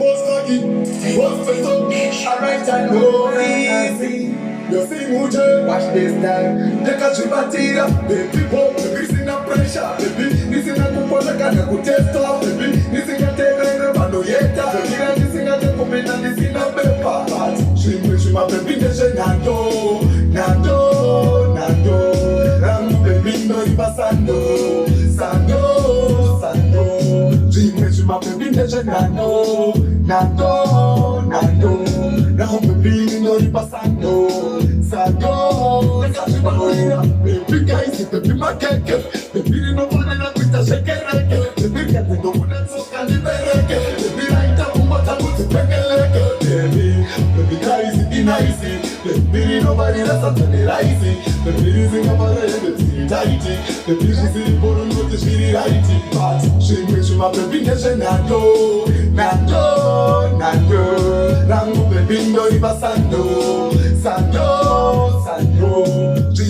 most lucky, most better. Alright, I know easy. You see Muje, watch this time. Take a trip at it up, baby. Pop, baby, this is not pressure, baby. This is not kupona kana kutesta, baby. This is not tena bando yeta, baby. This is not kupena, this is not pepa. She my baby, this is nando, nando, nando. Ram baby, no ibasando, sando, sando. She my baby, this is nando, nando, nando. Ram baby, no ibasando. Sado, baby guys, baby makeke, baby no pone na kuita shekereke, baby kati no muna soka libereke, baby raita umata kuti pekeleke, baby guys it nice, baby nobody that's a tell it baby zinga mara baby tighty, baby she see boru no te shiri righty, but she makes my baby neshe nando, nando, nando, rangu baby no ibasando, sando.